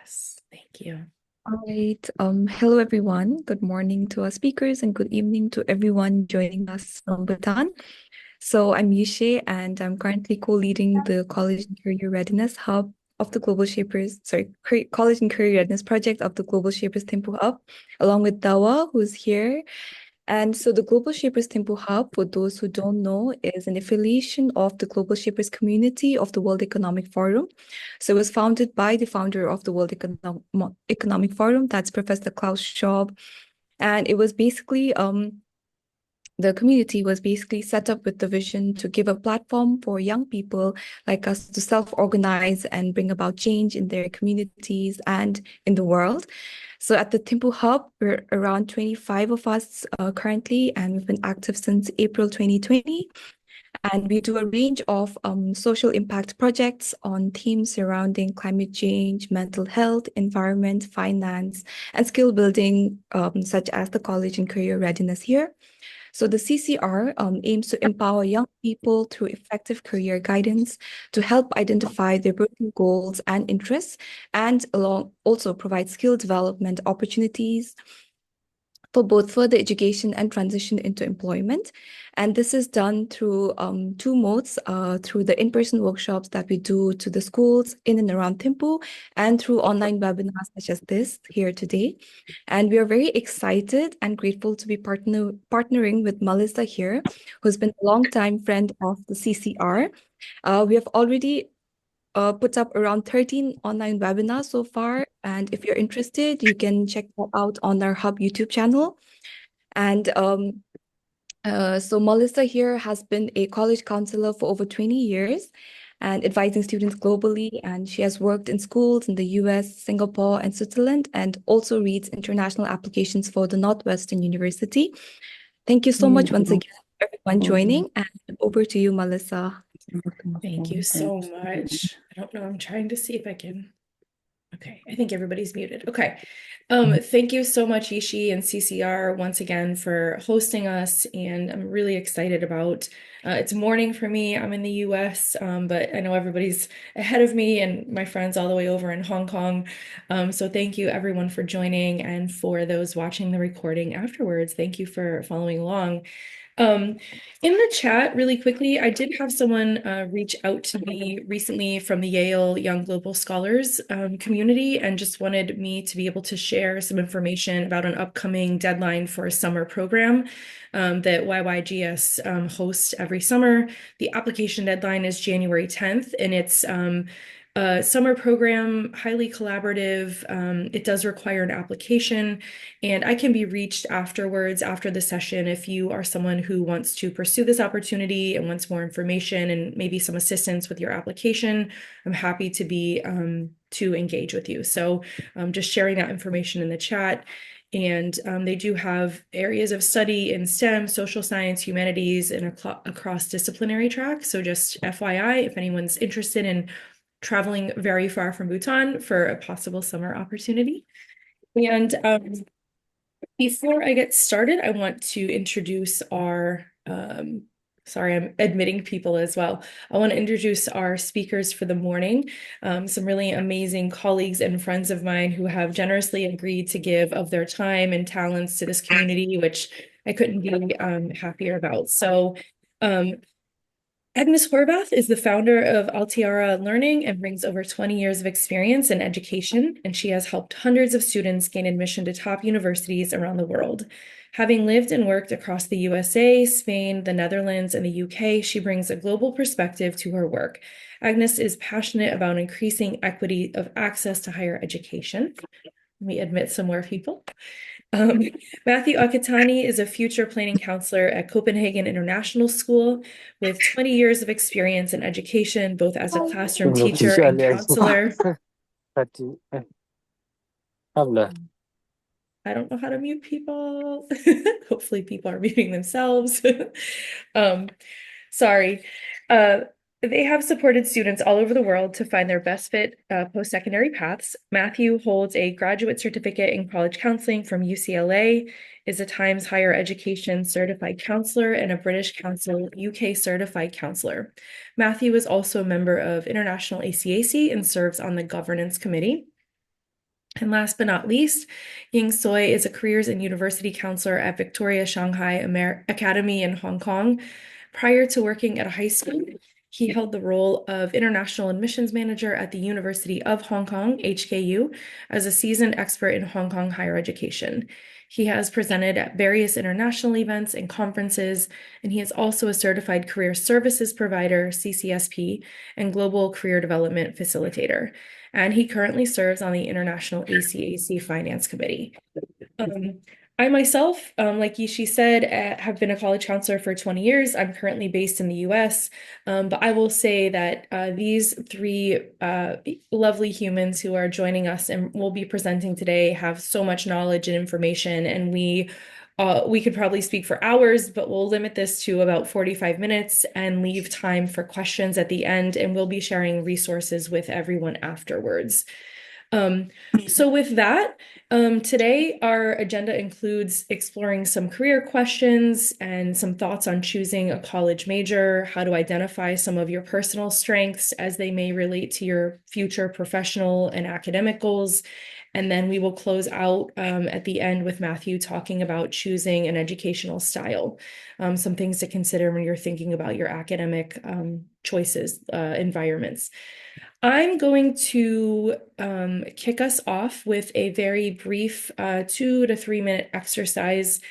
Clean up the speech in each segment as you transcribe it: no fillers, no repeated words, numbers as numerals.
Yes, thank you. All right. Hello everyone. Good morning to our speakers and good evening to everyone joining us from Bhutan. So I'm Yushe and I'm currently co-leading the College and Career Readiness Hub of the Global Shapers, College and Career Readiness Project of the Global Shapers Thimphu Hub, along with Dawa, who's here. And so the Global Shapers Thimphu Hub, for those who don't know, is an affiliation of the Global Shapers community of the World Economic Forum. So it was founded by the founder of the World Economic Forum, that's Professor Klaus Schwab. And it was basically the community was basically set up with the vision to give a platform for young people like us to self-organize and bring about change in their communities and in the world. So at the Thimphu Hub, we're around 25 of us currently, and we've been active since April 2020. And we do a range of social impact projects on themes surrounding climate change, mental health, environment, finance, and skill building, such as the college and career readiness here. So the CCR aims to empower young people through effective career guidance to help identify their personal goals and interests, and along also provide skill development opportunities for both further education and transition into employment. And this is done through two modes, through the in-person workshops that we do to the schools in and around Thimphu, and through online webinars such as this here today. And we are very excited and grateful to be partnering with Melissa here, who's been a long-time friend of the CCR. We have already put up around 13 online webinars so far. And if you're interested, you can check that out on our Hub YouTube channel. And so Melissa here has been a college counselor for over 20 years and advising students globally. And she has worked in schools in the US, Singapore, and Switzerland, and also reads international applications for the Northwestern University. Thank you so much once again, everyone joining. And over to you, Melissa. Thank you so much. I don't know. I'm trying to see if I can. Okay, I think everybody's muted. Okay. Thank you so much, Ishi and CCR, once again for hosting us. And I'm really excited about it's morning for me. I'm in the US, but I know everybody's ahead of me and my friends all the way over in Hong Kong. So thank you everyone for joining, and for those watching the recording afterwards, thank you for following along. Um, in the chat, really quickly, I did have someone reach out to me recently from the Yale Young Global Scholars community, and just wanted me to be able to share some information about an upcoming deadline for a summer program that YYGS hosts every summer. The application deadline is January 10th, and it's a summer program, highly collaborative. It does require an application, and I can be reached afterwards after the session if you are someone who wants to pursue this opportunity and wants more information and maybe some assistance with your application. I'm happy to be to engage with you. So just sharing that information in the chat. And they do have areas of study in STEM, social science, humanities, and across disciplinary tracks. So just FYI, if anyone's interested in traveling very far from Bhutan for a possible summer opportunity. And before I get started, I want to introduce our, sorry, I'm admitting people as well. I want to introduce our speakers for the morning, some really amazing colleagues and friends of mine who have generously agreed to give of their time and talents to this community, which I couldn't be happier about. So Agnes Horvath is the founder of Altiara Learning and brings over 20 years of experience in education, and she has helped hundreds of students gain admission to top universities around the world. Having lived and worked across the USA, Spain, the Netherlands, and the UK, she brings a global perspective to her work. Agnes is passionate about increasing equity of access to higher education. Let me admit some more people. Matthew Akitani is a future planning counselor at Copenhagen International School with 20 years of experience in education, both as a classroom teacher and counselor. I don't know how to mute people. Hopefully people are muting themselves. Sorry. They have supported students all over the world to find their best fit post-secondary paths. Matthew holds a graduate certificate in college counseling from UCLA, is a Times Higher Education certified counselor, and a British Council UK certified counselor. Matthew is also a member of International ACAC and serves on the governance committee. And last but not least, Ying Soy is a careers and university counselor at Victoria Shanghai Academy in Hong Kong. Prior to working at a high school, he held the role of international admissions manager at the University of Hong Kong, HKU, as a seasoned expert in Hong Kong higher education. He has presented at various international events and conferences, and he is also a certified career services provider, CCSP, and global career development facilitator. And he currently serves on the International ACAC Finance Committee. Um, I myself, like Yishi said, have been a college counselor for 20 years. I'm currently based in the US, but I will say that these three lovely humans who are joining us and will be presenting today have so much knowledge and information, and we could probably speak for hours, but we'll limit this to about 45 minutes and leave time for questions at the end, and we'll be sharing resources with everyone afterwards. Um, so with that, today our agenda includes exploring some career questions and some thoughts on choosing a college major, how to identify some of your personal strengths as they may relate to your future professional and academic goals. And then we will close out at the end with Matthew talking about choosing an educational style, some things to consider when you're thinking about your academic choices, environments. I'm going to kick us off with a very brief 2 to 3 minute exercise,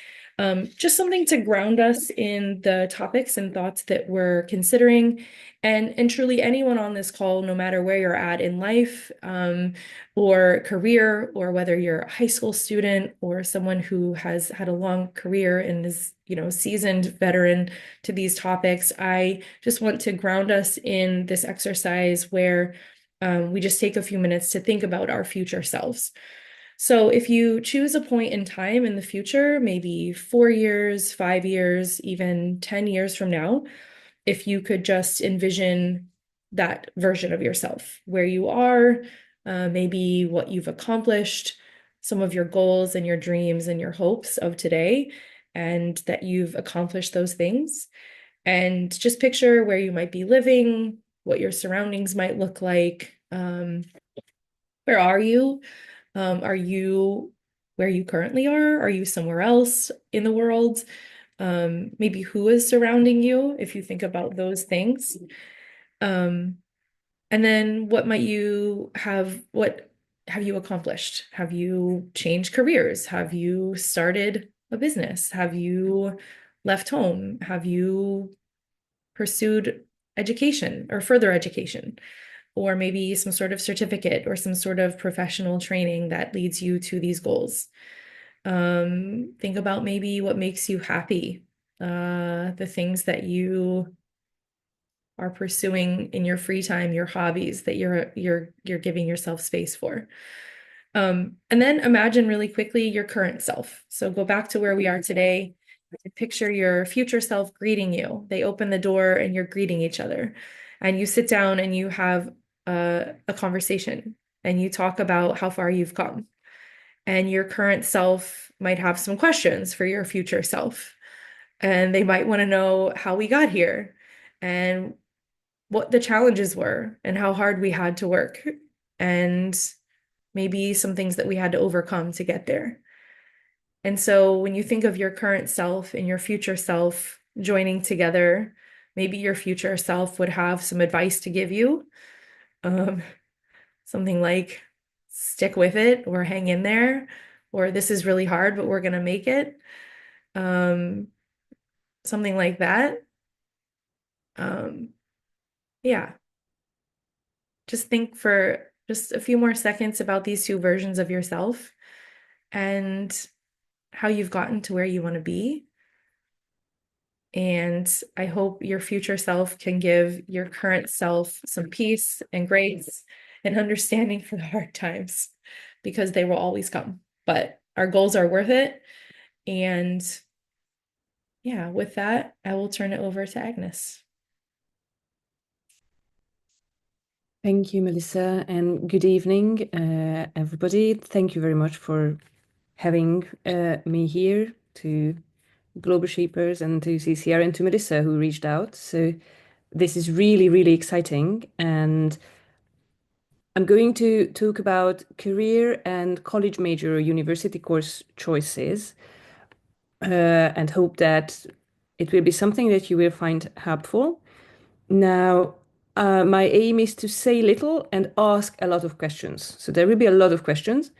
just something to ground us in the topics and thoughts that we're considering. And truly, anyone on this call, no matter where you're at in life or career, or whether you're a high school student or someone who has had a long career and is, seasoned veteran to these topics, I just want to ground us in this exercise where we just take a few minutes to think about our future selves. So if you choose a point in time in the future, maybe 4 years, 5 years, even 10 years from now, if you could just envision that version of yourself, where you are, maybe what you've accomplished, some of your goals and your dreams and your hopes of today, and that you've accomplished those things. And just picture where you might be living, what your surroundings might look like. Where are you? Are you where you currently are? Are you somewhere else in the world? Maybe who is surrounding you, if you think about those things. And then what have you accomplished? Have you changed careers? Have you started a business? Have you left home? Have you pursued education or further education? Or maybe some sort of certificate or some sort of professional training that leads you to these goals. Think about maybe what makes you happy, the things that you are pursuing in your free time, your hobbies that you're giving yourself space for. And then imagine really quickly your current self. So go back to where we are today. Picture your future self greeting you. They open the door and you're greeting each other. And you sit down and you have a conversation and you talk about how far you've come. And your current self might have some questions for your future self. And they might want to know how we got here and what the challenges were and how hard we had to work and maybe some things that we had to overcome to get there. And so when you think of your current self and your future self joining together, maybe your future self would have some advice to give you. Um, Something like stick with it or hang in there, or this is really hard, but we're gonna make it. Um, Something like that. Um, yeah. Just think for just a few more seconds about these two versions of yourself and how you've gotten to where you want to be. And I hope your future self can give your current self some peace and grace and understanding for the hard times because they will always come. But our goals are worth it. And yeah, with that, I will turn it over to Agnes. Thank you, Melissa, and good evening, everybody. Thank you very much for having me here, to Global Shapers and to CCR and to Melissa who reached out. So this is really, really exciting. And I'm going to talk about career and college major or university course choices, and hope that it will be something that you will find helpful. Now, my aim is to say little and ask a lot of questions. So there will be a lot of questions.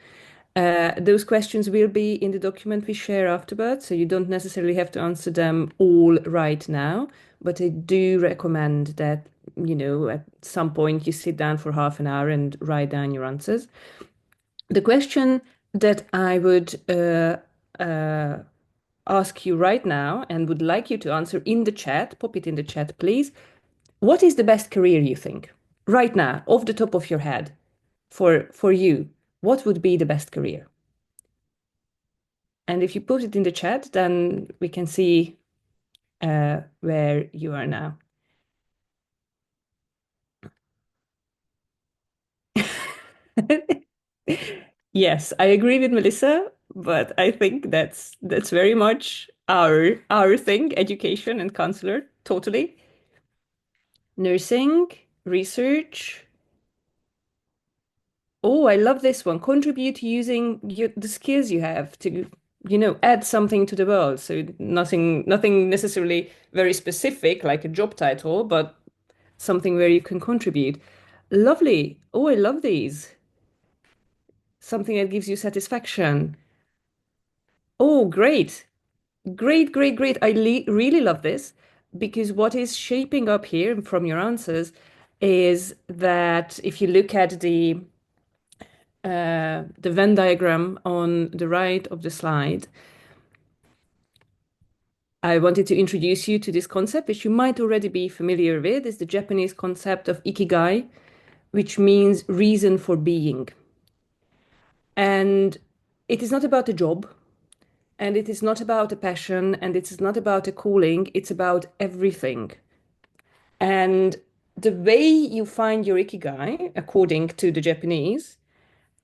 Those questions will be in the document we share afterwards, so you don't necessarily have to answer them all right now. But I do recommend that, at some point you sit down for half an hour and write down your answers. The question that I would ask you right now and would like you to answer in the chat, pop it in the chat, please. What is the best career you think? Right now, off the top of your head, for you, what would be the best career? And if you put it in the chat, then we can see where you are now. Yes, I agree with Melissa, but I think that's very much our thing, education and counselor, totally. Nursing, research. Oh, I love this one. Contribute using the skills you have to, add something to the world. So nothing necessarily very specific like a job title, but something where you can contribute. Lovely. Oh, I love these. Something that gives you satisfaction. Oh, great. Great, great, great. I really love this because what is shaping up here from your answers is that if you look at the Venn diagram on the right of the slide, I wanted to introduce you to this concept, which you might already be familiar with. It's the Japanese concept of ikigai, which means reason for being. And it is not about a job, and it is not about a passion, and it is not about a calling. It's about everything. And the way you find your ikigai, according to the Japanese,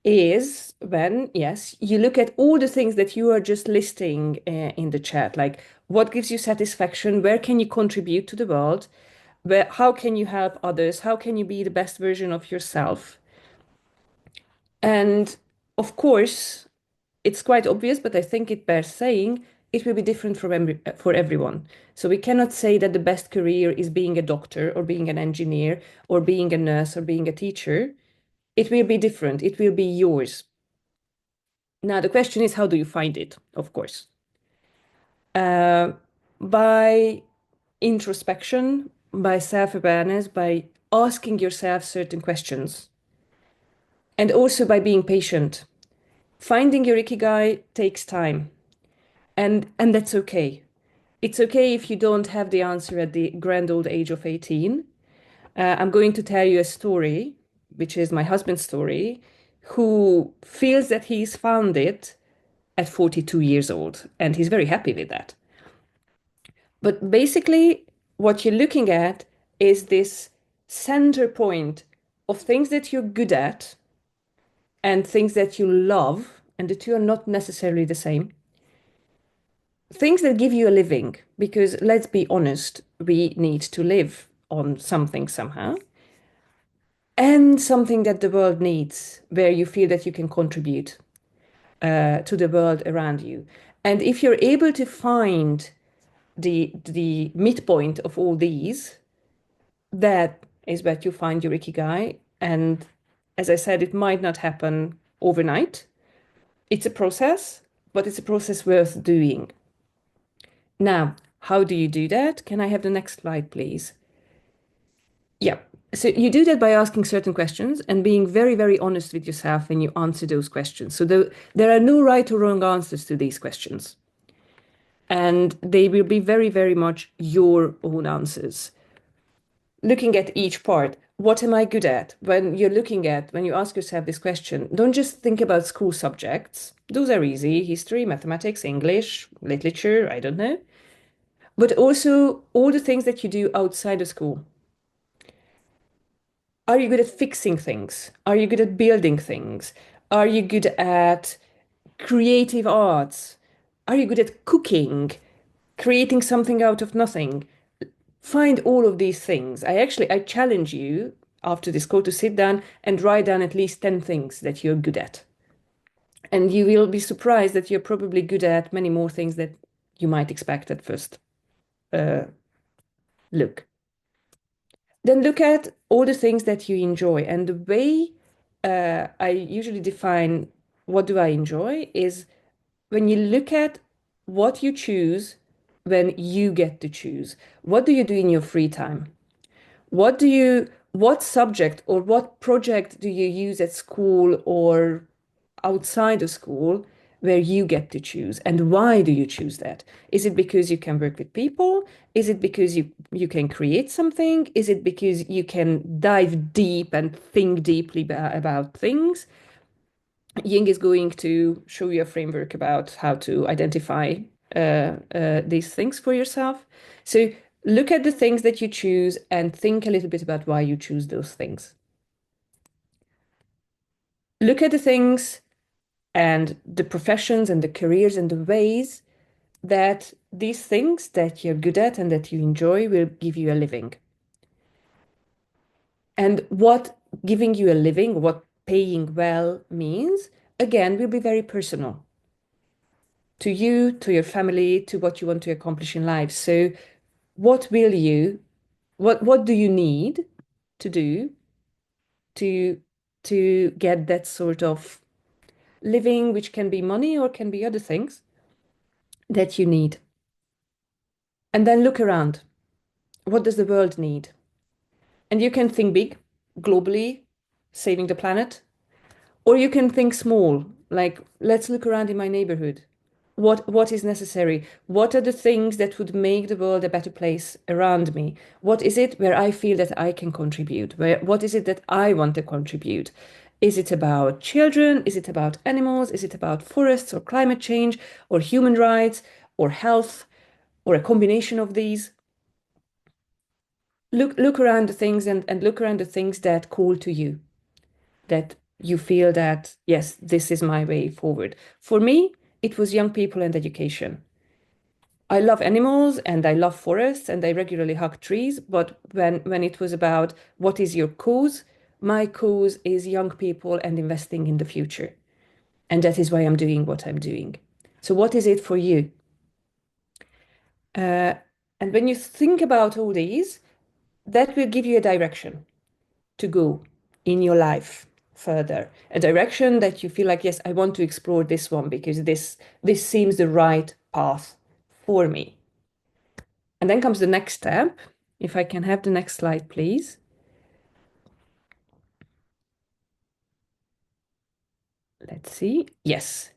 is when, yes, you look at all the things that you are just listing in the chat, like what gives you satisfaction, where can you contribute to the world, how can you help others, how can you be the best version of yourself. And of course, it's quite obvious, but I think it bears saying it will be different for everyone. So we cannot say that the best career is being a doctor or being an engineer or being a nurse or being a teacher. It will be different. It will be yours. Now, the question is, how do you find it, of course? By introspection, by self-awareness, by asking yourself certain questions, and also by being patient. Finding your ikigai takes time, and that's okay. It's okay if you don't have the answer at the grand old age of 18. I'm going to tell you a story, which is my husband's story, who feels that he's found it at 42 years old, and he's very happy with that. But basically, what you're looking at is this center point of things that you're good at and things that you love, and the two are not necessarily the same. Things that give you a living, because let's be honest, we need to live on something somehow, and something that the world needs, where you feel that you can contribute to the world around you. And if you're able to find the midpoint of all these, that is where you find your ikigai. And as I said, it might not happen overnight. It's a process, but it's a process worth doing. Now, how do you do that? Can I have the next slide, please? Yeah. So you do that by asking certain questions and being very, very honest with yourself when you answer those questions. So there are no right or wrong answers to these questions. And they will be very, very much your own answers. Looking at each part, what am I good at? When you ask yourself this question, don't just think about school subjects. Those are easy, history, mathematics, English, literature, I don't know. But also all the things that you do outside of school. Are you good at fixing things? Are you good at building things? Are you good at creative arts? Are you good at cooking? Creating something out of nothing? Find all of these things. I challenge you. after this call to sit down and write down at least 10 things that you're good at. And you will be surprised that you're probably good at many more things that you might expect at first look. Then look at all the things that you enjoy. And the way I usually define what do I enjoy is when you look at what you choose when you get to choose. What do you do in your free time? What subject or what project do you use at school or outside of school where you get to choose? And why do you choose that? Is it because you can work with people? Is it because you can create something? Is it because you can dive deep and think deeply about things? Ying is going to show you a framework about how to identify these things for yourself. So look at the things that you choose and think a little bit about why you choose those things. Look at the things and the professions and the careers and the ways that these things that you're good at and that you enjoy will give you a living. And what giving you a living, what paying well means, again, will be very personal to you, to your family, to what you want to accomplish in life. So what do you need to do to get that sort of living, which can be money or can be other things that you need? And then look around. What does the world need? And you can think big, globally, saving the planet, or you can think small, like let's look around in my neighborhood. What is necessary? What are the things that would make the world a better place around me? What is it where I feel that I can contribute? What is it that I want to contribute? Is it about children? Is it about animals? Is it about forests or climate change or human rights or health or a combination of these? Look around the things and look around the things that call to you, that you feel that, yes, this is my way forward. For me, it was young people and education. I love animals and I love forests and I regularly hug trees, but when it was about what is your cause, my cause is young people and investing in the future. And that is why I'm doing what I'm doing. So what is it for you? And when you think about all these, that will give you a direction to go in your life further, a direction that you feel like, yes, I want to explore this one because this seems the right path for me. And then comes the next step. If I can have the next slide, please. Let's see. Yes,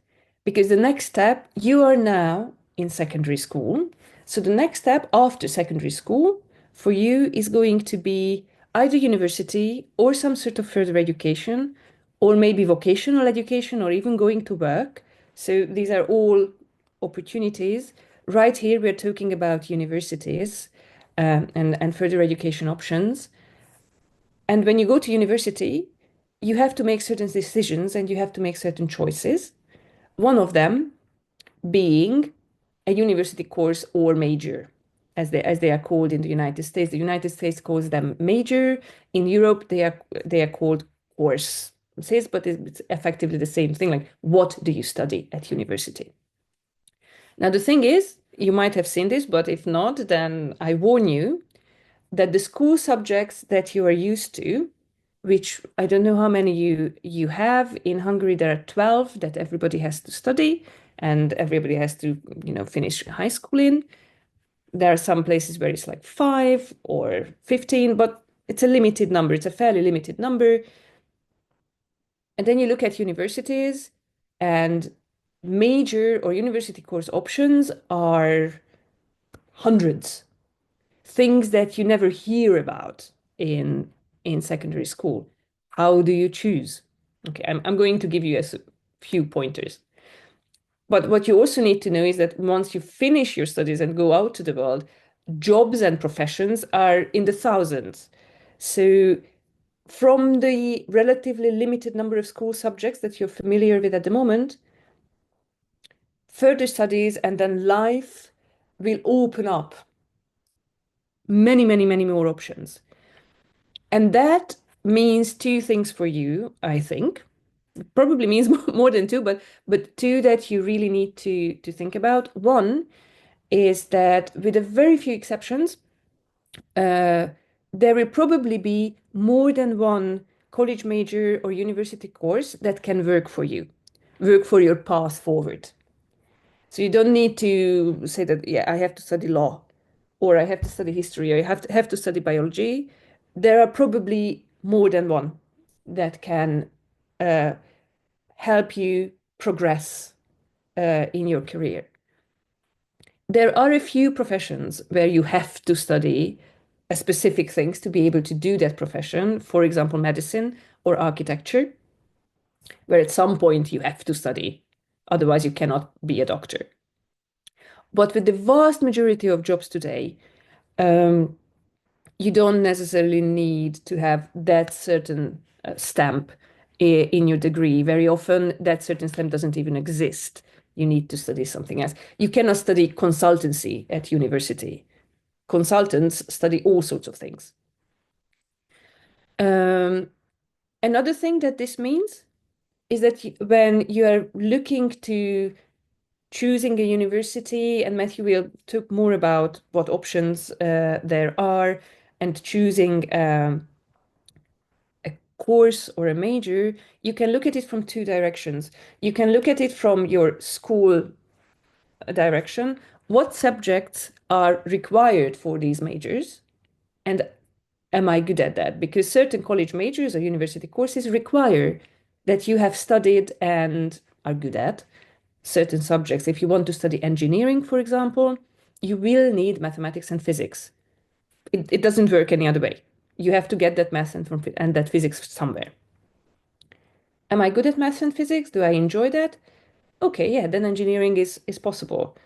because the next step, you are now in secondary school. So the next step after secondary school for you is going to be either university or some sort of further education, or maybe vocational education, or even going to work. So these are all opportunities. Right here, we're talking about universities and further education options. And when you go to university, you have to make certain decisions and you have to make certain choices. One of them being a university course or major, as they are called in the United States. The United States calls them major. In Europe, they are called courses, but it's effectively the same thing. Like, what do you study at university? Now, the thing is, you might have seen this, but if not, then I warn you that the school subjects that you are used to, which I don't know how many you have. In Hungary, there are 12 that everybody has to study and everybody has to, finish high school in. There are some places where it's like 5 or 15, but it's a limited number. It's a fairly limited number. And then you look at universities, and major or university course options are hundreds. Things that you never hear about in secondary school. How do you choose? Okay, I'm going to give you a few pointers. But what you also need to know is that once you finish your studies and go out to the world, jobs and professions are in the thousands. So from the relatively limited number of school subjects that you're familiar with at the moment, further studies and then life will open up many, many, many more options. And that means two things for you, I think. Probably means more than two, but two that you really need to think about. One is that with a very few exceptions, there will probably be more than one college major or university course that can work for you, work for your path forward. So you don't need to say that, yeah, I have to study law, or I have to study history, or I have to study biology. There are probably more than one that can help you progress in your career. There are a few professions where you have to study a specific things to be able to do that profession. For example, medicine or architecture, where at some point you have to study, otherwise you cannot be a doctor. But with the vast majority of jobs today, you don't necessarily need to have that certain stamp in your degree. Very often, that certain stamp doesn't even exist. You need to study something else. You cannot study consultancy at university. Consultants study all sorts of things. Another thing that this means is that when you are looking to choosing a university, and Matthew will talk more about what options there are, and choosing a course or a major, you can look at it from two directions. You can look at it from your school direction. What subjects are required for these majors? And am I good at that? Because certain college majors or university courses require that you have studied and are good at certain subjects. If you want to study engineering, for example, you will need mathematics and physics. It doesn't work any other way. You have to get that math and that physics somewhere. Am I good at math and physics? Do I enjoy that? Okay, yeah, then engineering is possible.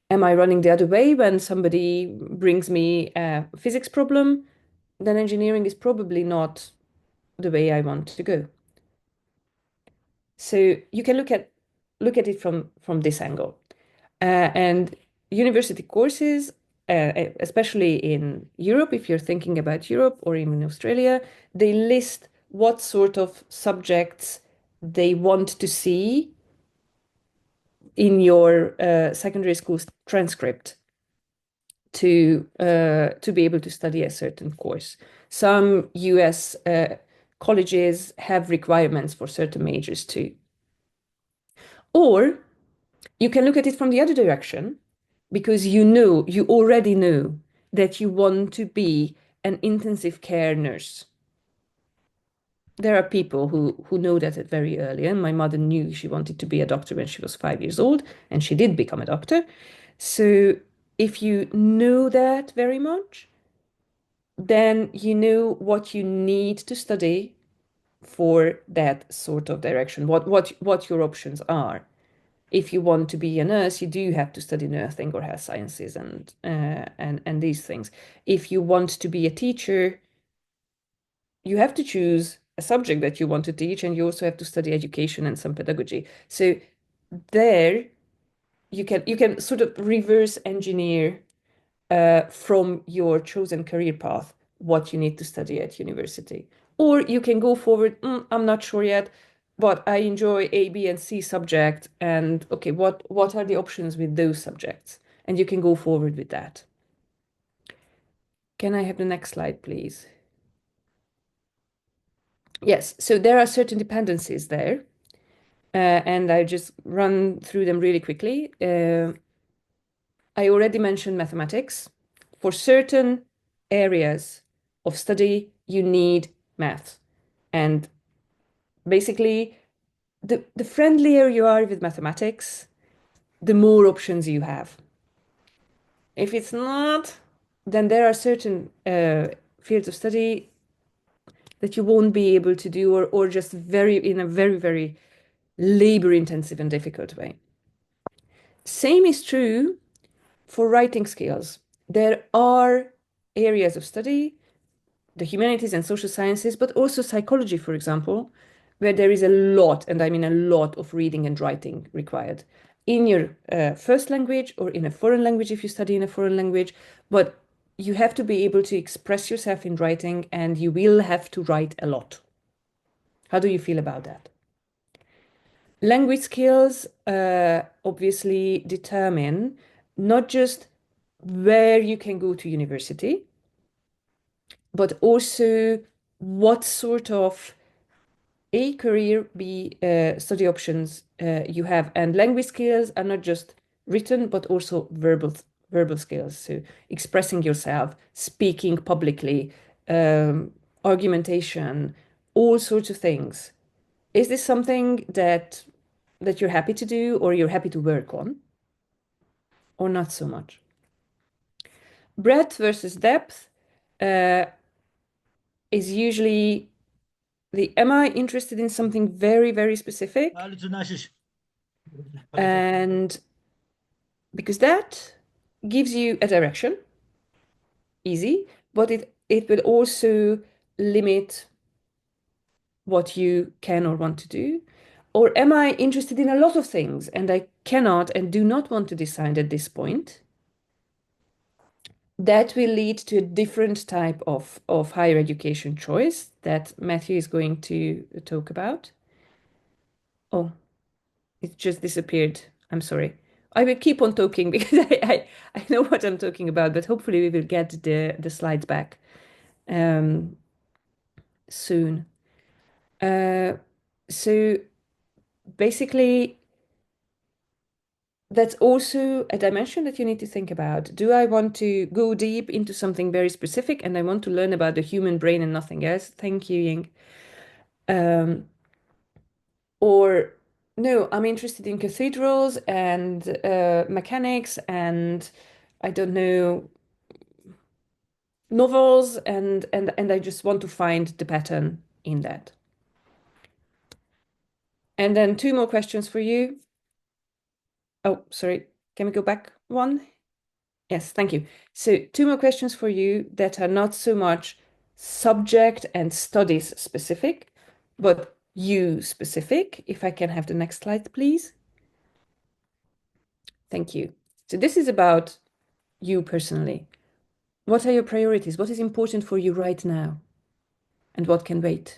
Am I running the other way when somebody brings me a physics problem? Then engineering is probably not the way I want to go. So you can look at it from this angle. And university courses, especially in Europe, if you're thinking about Europe or even Australia, they list what sort of subjects they want to see in your secondary school transcript to be able to study a certain course. Some US colleges have requirements for certain majors too. Or you can look at it from the other direction, because you already know that you want to be an intensive care nurse. There are people who know that at very early, and my mother knew she wanted to be a doctor when she was 5 years old, and she did become a doctor. So if you know that very much, then you know what you need to study for that sort of direction, what your options are. If you want to be a nurse, you do have to study nursing or health sciences and these things. If you want to be a teacher, you have to choose a subject that you want to teach, and you also have to study education and some pedagogy. So there you can sort of reverse engineer from your chosen career path what you need to study at university. Or you can go forward, I'm not sure yet, but I enjoy A, B, and C subject, and okay, what are the options with those subjects? And you can go forward with that. Can I have the next slide, please? Yes, so there are certain dependencies there, and I just run through them really quickly. I already mentioned mathematics. For certain areas of study, you need math. And basically, the friendlier you are with mathematics, the more options you have. If it's not, then there are certain fields of study that you won't be able to do, or just in a very, very labor-intensive and difficult way. Same is true for writing skills. There are areas of study, the humanities and social sciences, but also psychology, for example, where there is a lot, and I mean a lot, of reading and writing required in your first language or in a foreign language if you study in a foreign language, but you have to be able to express yourself in writing, and you will have to write a lot. How do you feel about that? Language skills obviously determine not just where you can go to university, but also what sort of A, career, B, study options you have. And language skills are not just written, but also verbal skills. So expressing yourself, speaking publicly, argumentation, all sorts of things. Is this something that you're happy to do, or you're happy to work on, or not so much? Breadth versus depth is usually am I interested in something very, very specific? And because that gives you a direction, easy, but it will also limit what you can or want to do. Or am I interested in a lot of things and I cannot and do not want to decide at this point? That will lead to a different type of higher education choice that Matthew is going to talk about. Oh, it just disappeared. I'm sorry. I will keep on talking because I know what I'm talking about, but hopefully we will get the slides back soon. So basically, that's also a dimension that you need to think about. Do I want to go deep into something very specific and I want to learn about the human brain and nothing else? Thank you, Ying. Or no, I'm interested in cathedrals and mechanics and I don't know, novels, and I just want to find the pattern in that. And then two more questions for you. Oh, sorry. Can we go back one? Yes, thank you. So two more questions for you that are not so much subject and studies specific, but you specific. If I can have the next slide, please. Thank you. So this is about you personally. What are your priorities? What is important for you right now? And what can wait?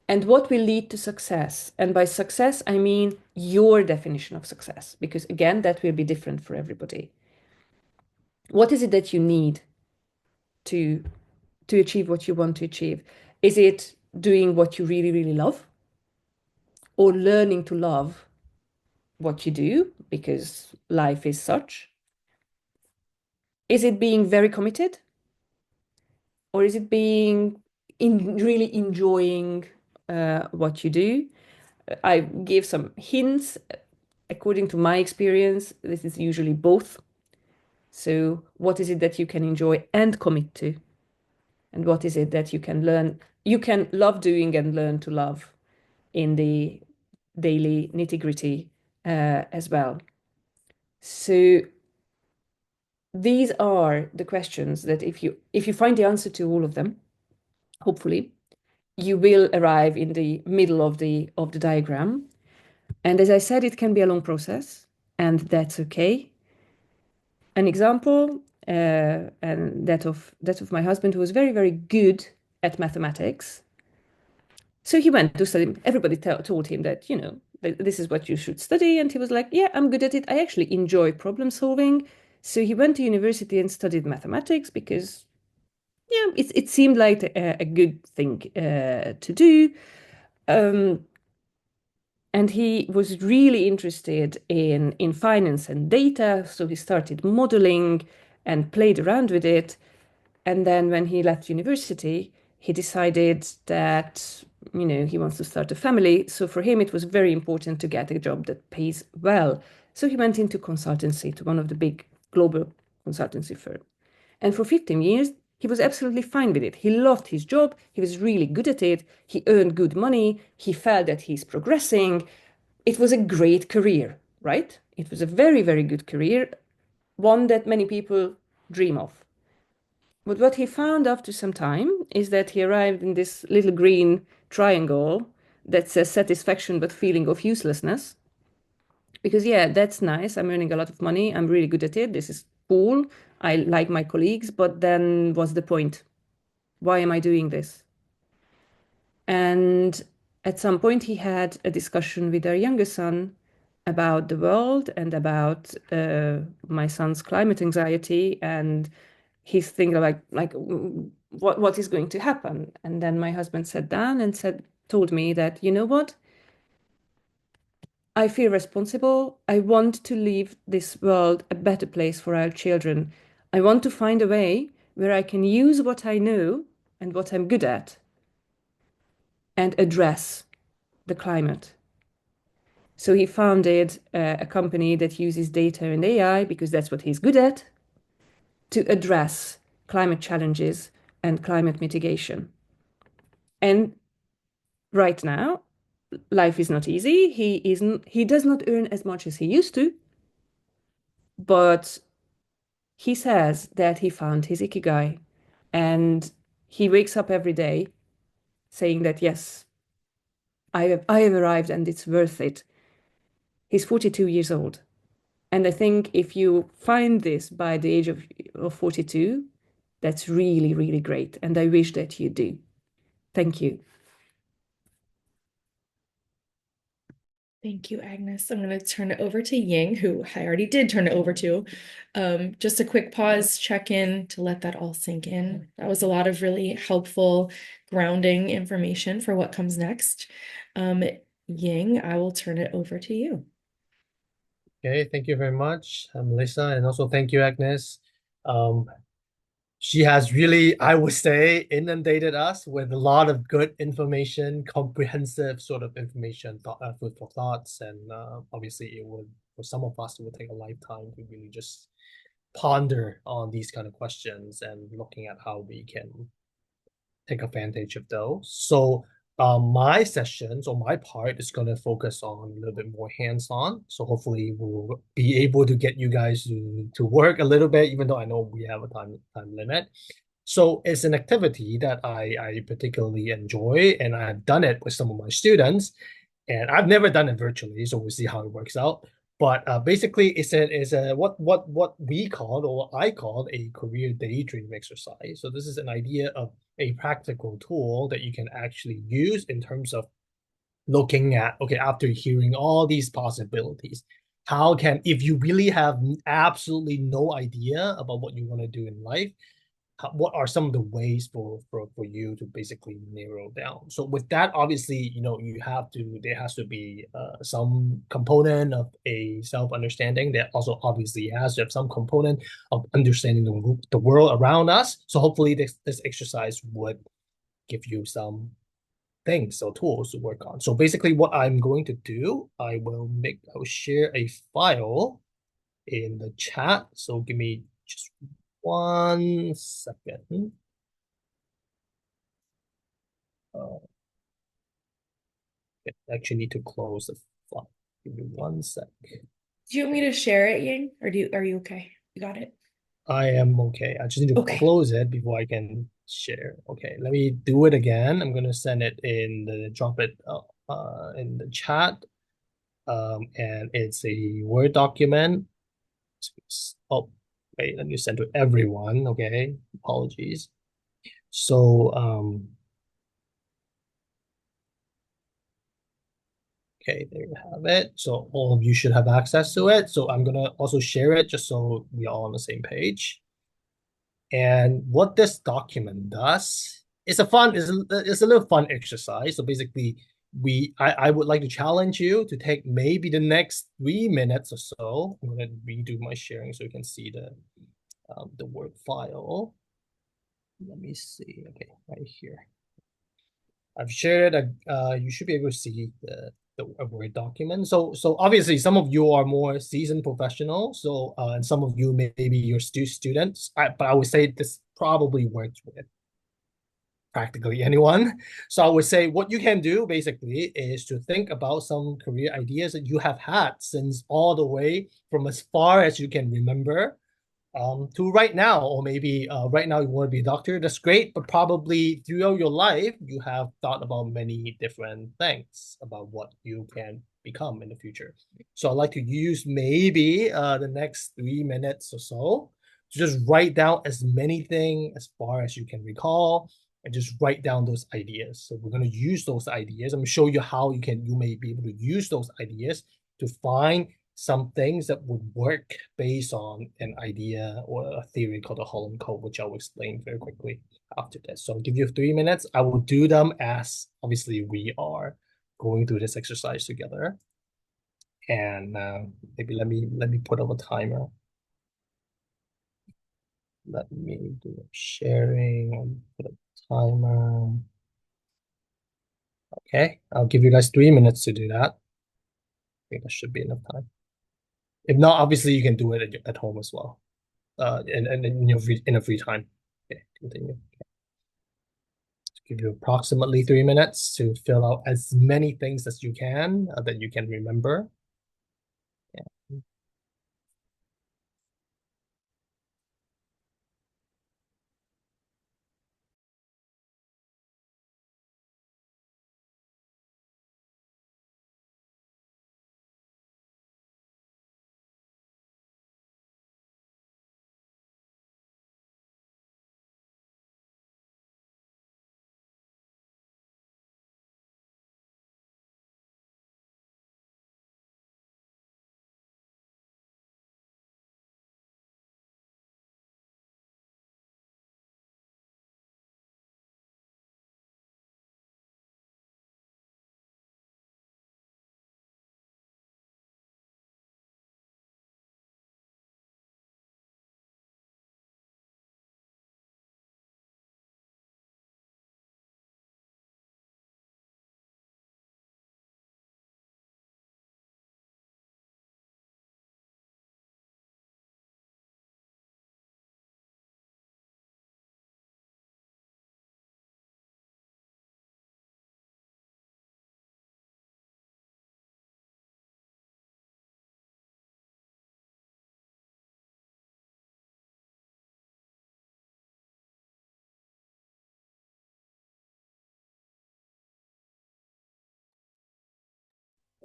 And what will lead to success? And by success, I mean your definition of success, because again, that will be different for everybody. What is it that you need to achieve what you want to achieve? Is it doing what you really, really love? Or learning to love what you do, because life is such? Is it being very committed? Or is it being really enjoying what you do? I gave some hints. According to my experience, this is usually both. So what is it that you can enjoy and commit to? And what is it that you can learn, you can love doing and learn to love in the daily nitty-gritty as well. So these are the questions that if you find the answer to all of them, hopefully, you will arrive in the middle of the diagram. And as I said, it can be a long process, and that's okay. An example, and that of my husband, who was very, very good at mathematics. So he went to study. Everybody told him that, this is what you should study. And he was like, yeah, I'm good at it. I actually enjoy problem solving. So he went to university and studied mathematics because, yeah, it seemed like a good thing to do. And he was really interested in finance and data. So he started modeling and played around with it. And then when he left university, he decided that, he wants to start a family. So for him, it was very important to get a job that pays well. So he went into consultancy to one of the big global consultancy firms. And for 15 years, he was absolutely fine with it. He loved his job. He was really good at it. He earned good money. He felt that he's progressing. It was a great career, right? It was a very, very good career, one that many people dream of. But what he found after some time is that he arrived in this little green triangle that says satisfaction but feeling of uselessness. Because, yeah, that's nice. I'm earning a lot of money. I'm really good at it. This is cool. I like my colleagues, but then what's the point? Why am I doing this? And at some point, he had a discussion with our younger son about the world and about my son's climate anxiety, and he's thinking like what is going to happen. And then my husband sat down and told me that, you know what? I feel responsible. I want to leave this world a better place for our children. I want to find a way where I can use what I know and what I'm good at and address the climate. So he founded a company that uses data and AI, because that's what he's good at, to address climate challenges and climate mitigation. And right now, life is not easy. He does not earn as much as he used to, but he says that he found his ikigai, and he wakes up every day saying that, yes, I have arrived and it's worth it. He's 42 years old. And I think if you find this by the age of 42, that's really, really great. And I wish that you do. Thank you. Thank you, Agnes. I'm going to turn it over to Ying, who I already did turn it over to. Just a quick pause, check in to let that all sink in. That was a lot of really helpful grounding information for what comes next. Ying, I will turn it over to you. Okay, thank you very much, Melissa, and also thank you, Agnes. She has really, I would say, inundated us with a lot of good information, comprehensive sort of information, food for thoughts, and obviously it would, for some of us, it would take a lifetime to really just ponder on these kind of questions and looking at how we can take advantage of those. So my sessions or my part is going to focus on a little bit more hands-on. So hopefully we'll be able to get you guys to work a little bit, even though I know we have a time limit. So it's an activity that I particularly enjoy, and I've done it with some of my students, and I've never done it virtually, so we'll see how it works out. But basically, it's a what we called, or I called, a career daydream exercise. So this is an idea of a practical tool that you can actually use in terms of looking at, okay, after hearing all these possibilities, how can, if you really have absolutely no idea about what you want to do in life, what are some of the ways for you to basically narrow down? So with that, obviously, you have to, there has to be some component of a self-understanding that also obviously has to have some component of understanding the world around us. So hopefully this exercise would give you some things or tools to work on. So basically what I'm going to do, I will share a file in the chat. So give me just 1 second. I actually need to close the file. Give me 1 sec. Do you want me to share it, Ying? Or are you okay? You got it? I am okay. I just need to close it before I can share. Okay, let me do it again. I'm gonna send it drop it in the chat. And it's a Word document. Oh, wait, let me send to everyone. Okay, apologies. So okay, there you have it. So all of you should have access to it. So I'm gonna also share it just so we are all on the same page. And what this document does, it's a little fun exercise. So basically, I would like to challenge you to take maybe the next 3 minutes or so. I'm gonna redo my sharing so you can see the Word file. Let me see. Okay, right here. I've shared it. You should be able to see the Word document. So obviously some of you are more seasoned professionals. So and some of you maybe you're students. But I would say this probably works with practically anyone. So I would say what you can do basically is to think about some career ideas that you have had since all the way from as far as you can remember to right now, or maybe right now you want to be a doctor, that's great, but probably throughout your life, you have thought about many different things about what you can become in the future. So I'd like to use maybe the next 3 minutes or so So just write down as many things as far as you can recall, and just write down those ideas. So we're going to use those ideas. I'm going to show you how you may be able to use those ideas to find some things that would work based on an idea or a theory called the Holland Code, which I'll explain very quickly after this. So I'll give you 3 minutes. I will do them as obviously we are going through this exercise together. And maybe let me put up a timer. Let me do sharing, put a timer. Okay, I'll give you guys 3 minutes to do that. I think that should be enough time. If not, obviously you can do it at home as well. And in your in a free time. Okay, continue. Okay. Give you approximately 3 minutes to fill out as many things as you can that you can remember. Yeah.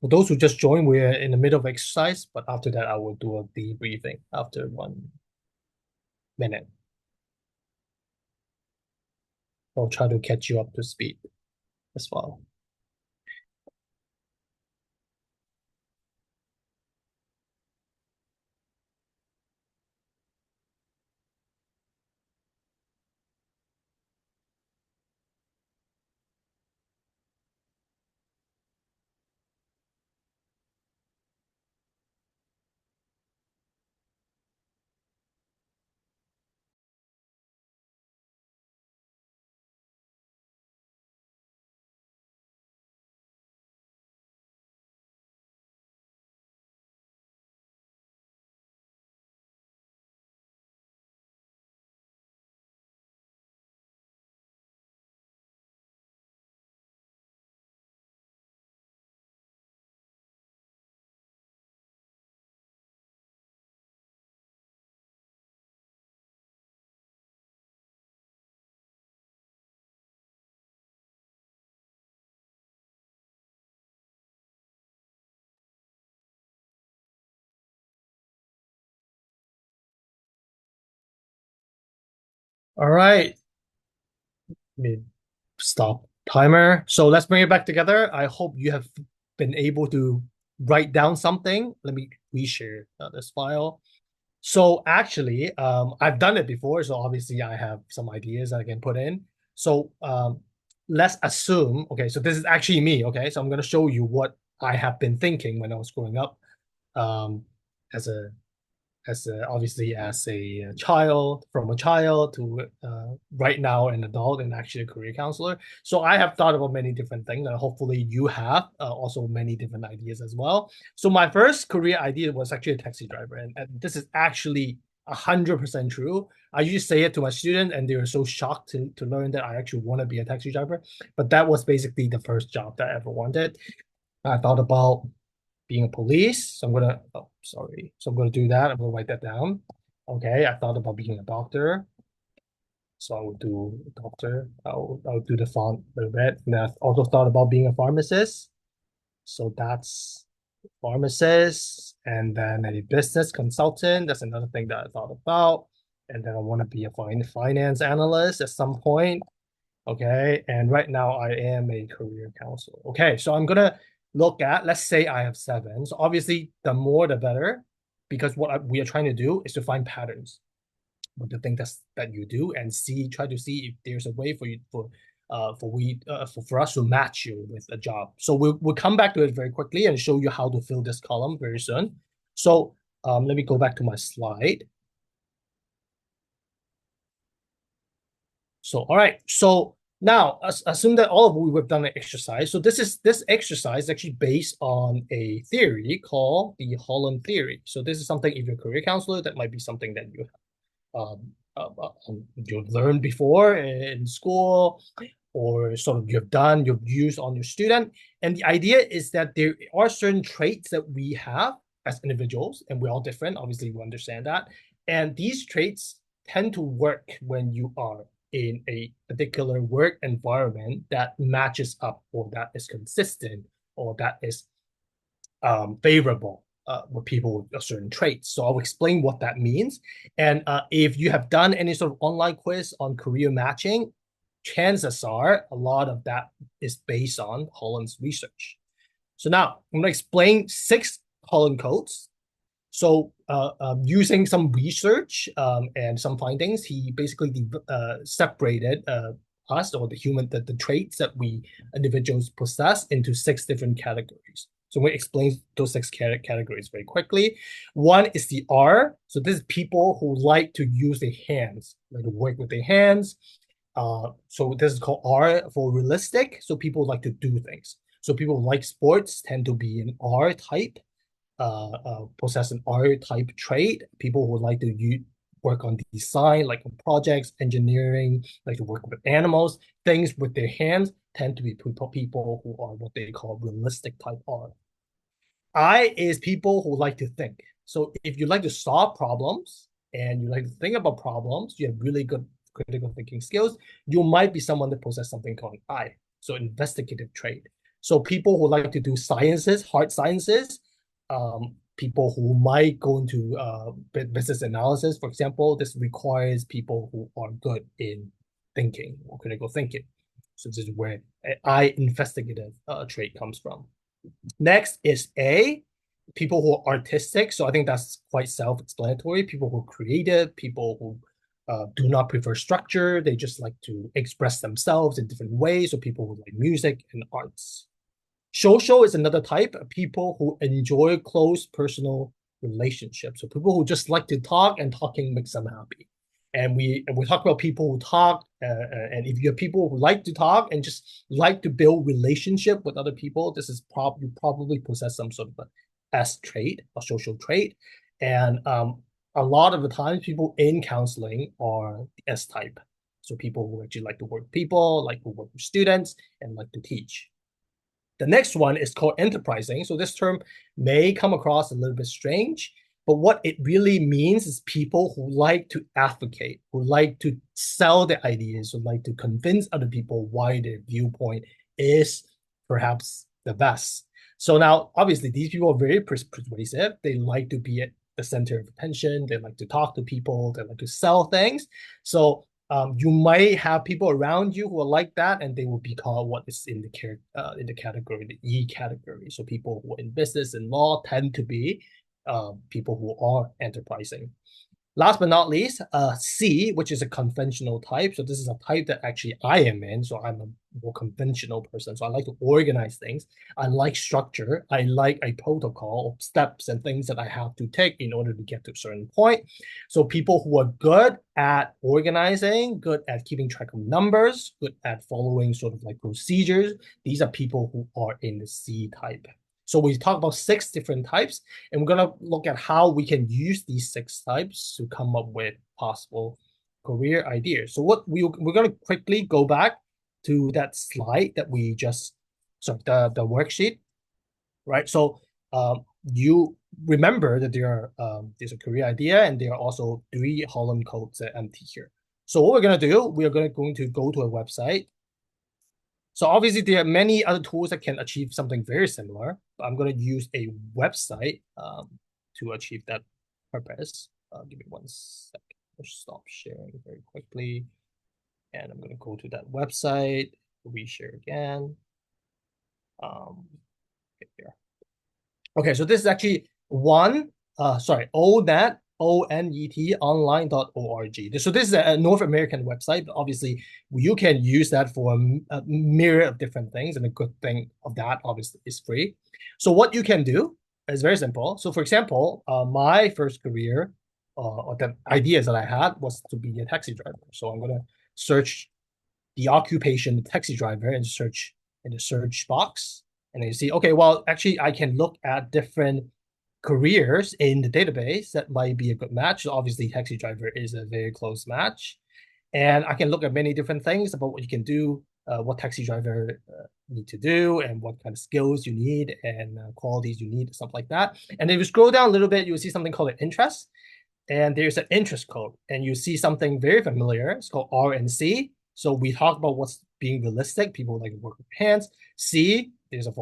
For those who just joined, we're in the middle of exercise, but after that, I will do a debriefing after 1 minute. I'll try to catch you up to speed as well. All right. Let me stop timer. So let's bring it back together. I hope you have been able to write down something. Let me reshare this file. So actually, I've done it before. So obviously I have some ideas I can put in. So let's assume, okay, so this is actually me, okay? So I'm going to show you what I have been thinking when I was growing up um, as a obviously as a child, from a child to right now an adult and actually a career counselor. So I have thought about many different things, and hopefully you have also many different ideas as well. So my first career idea was actually a taxi driver, and this is actually 100% true. I used to say it to my students, and they were so shocked to learn that I actually want to be a taxi driver. But that was basically the first job that I ever wanted. I thought about being a police. So I'm gonna, oh, sorry. So I'm gonna do that. I'm gonna write that down. Okay, I thought about being a doctor. So I would do a doctor. I'll do the font a little bit. And I also thought about being a pharmacist. So that's pharmacist. And then a business consultant. That's another thing that I thought about. and then I want to be a finance analyst at some point. Okay, and right now I am a career counselor. Okay, so I'm gonna look at, let's say I have 7. So obviously, the more the better, because we are trying to do is to find patterns with the thing that you do, and try to see if there's a way for us to match you with a job. So we'll come back to it very quickly and show you how to fill this column very soon. So let me go back to my slide. So all right, so now assume that all of we've done an exercise. So this exercise is actually based on a theory called the Holland theory. So this is something, if you're a career counselor, that might be something that you've learned before in school, or sort of you've used on your student. And the idea is that there are certain traits that we have as individuals, and we're all different. Obviously, we understand that. And these traits tend to work when you are in a particular work environment that matches up, or that is consistent, or that is favorable with people with certain traits. So I'll explain what that means. And if you have done any sort of online quiz on career matching, chances are a lot of that is based on Holland's research. So now I'm going to explain 6 Holland codes. So using some research and some findings, he basically separated us, or the traits that we individuals possess, into 6 different categories. So we explain those 6 categories very quickly. One is the R. So this is people who like to use their hands, like to work with their hands. So this is called R for realistic. So people like to do things. So people who like sports tend to be an R type, possess an R type trait. People who like to work on design, like on projects, engineering, like to work with animals, things with their hands, tend to be people who are what they call realistic type R. I is people who like to think. So if you like to solve problems and you like to think about problems, you have really good critical thinking skills, you might be someone that possesses something called I, so investigative trait. So people who like to do sciences, hard sciences, people who might go into business analysis, for example, this requires people who are good in thinking or critical thinking. So this is where I investigative trait comes from. Next is A, people who are artistic. So I think that's quite self-explanatory. People who are creative, people who do not prefer structure. They just like to express themselves in different ways. So people who like music and arts. Social is another type of people who enjoy close personal relationships. So people who just like to talk, and talking makes them happy. And we talk about people who talk, and if you have people who like to talk and just like to build relationship with other people, this is you probably possess some sort of a S trait, a social trait. And a lot of the times, people in counseling are the S type. So people who actually like to work with people, like to work with students, and like to teach. The next one is called enterprising. So this term may come across a little bit strange, but what it really means is people who like to advocate, who like to sell their ideas, who like to convince other people why their viewpoint is perhaps the best. So now, obviously, these people are very persuasive. They like to be at the center of attention. They like to talk to people. They like to sell things. So you might have people around you who are like that, and they will be called what is in the category, the E category. So people who are in business and law tend to be people who are enterprising. Last but not least, C, which is a conventional type. So this is a type that actually I am in. So I'm a more conventional person. So I like to organize things. I like structure. I like a protocol of steps and things that I have to take in order to get to a certain point. So people who are good at organizing, good at keeping track of numbers, good at following sort of like procedures, these are people who are in the C type. So we talk about 6 different types, and we're going to look at how we can use these 6 types to come up with possible career ideas. So we're going to quickly go back to that slide that we just, sorry, the worksheet, right? So you remember that there's a career idea, and there are also 3 Holland codes that are empty here. So what we're going to do, we are going to go to a website. So obviously there are many other tools that can achieve something very similar, but I'm going to use a website to achieve that purpose. Give me 1 second just stop sharing very quickly. And I'm going to go to that website, reshare again. Here. Okay, so this is actually ONET, ONET online.org. So this is a North American website, but obviously you can use that for a myriad of different things. And the good thing of that obviously is free. So what you can do is very simple. So for example, my first career or the ideas that I had was to be a taxi driver. So I'm going to search the occupation taxi driver and search in the search box. And then you see, okay, well, actually, I can look at different careers in the database that might be a good match. So obviously, taxi driver is a very close match. And I can look at many different things about what you can do, what taxi driver need to do, and what kind of skills you need, and qualities you need, stuff like that. And then if you scroll down a little bit, you'll see something called an interest. And there's an interest code. And you see something very familiar. It's called RNC. So we talked about what's being realistic. People like to work with hands. C, there's a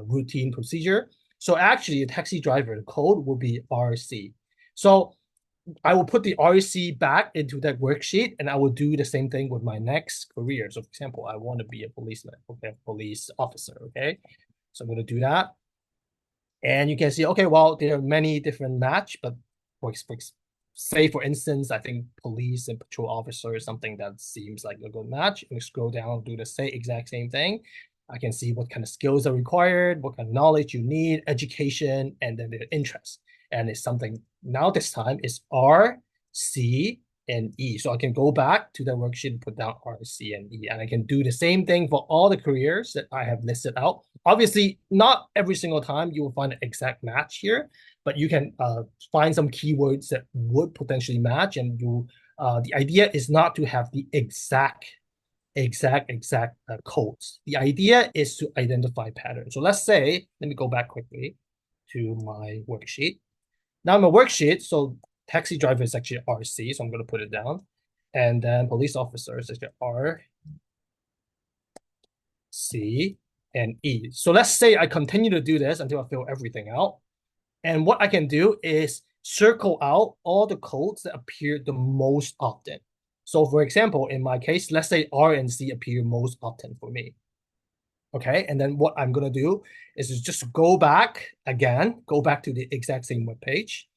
routine procedure. So actually, a taxi driver, the code will be RC. So I will put the RC back into that worksheet, and I will do the same thing with my next career. So for example, I want to be a policeman, okay, police officer, okay? So I'm going to do that. And you can see, okay, well, there are many different match, but say, for instance, I think police and patrol officer is something that seems like a good match. And scroll down, do the exact same thing. I can see what kind of skills are required, what kind of knowledge you need, education, and then the interest. And it's something, now this time, is R, C, and E. So I can go back to the worksheet and put down R, C, and E. And I can do the same thing for all the careers that I have listed out. Obviously, not every single time you will find an exact match here, but you can find some keywords that would potentially match. And the idea is not to have the exact codes. The idea is to identify patterns. So let's say, let me go back quickly to my worksheet. Now my worksheet, so taxi driver is actually RC, so I'm going to put it down. And then police officer is actually R, C, and E. So let's say I continue to do this until I fill everything out. And what I can do is circle out all the codes that appear the most often. So for example, in my case, let's say R and C appear most often for me. Okay, and then what I'm going to do is just go back to the exact same web page.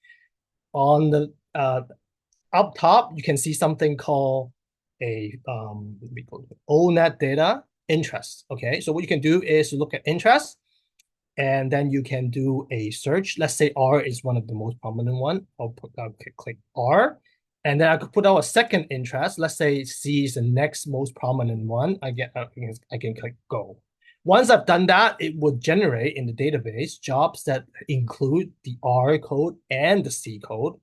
On the up top, you can see something called a ONET data interest. Okay, so what you can do is look at interest, and then you can do a search. Let's say R is one of the most prominent one. I'll click R, and then I could put out a second interest. Let's say C is the next most prominent one. I can click go. Once I've done that, it will generate in the database jobs that include the R code and the C code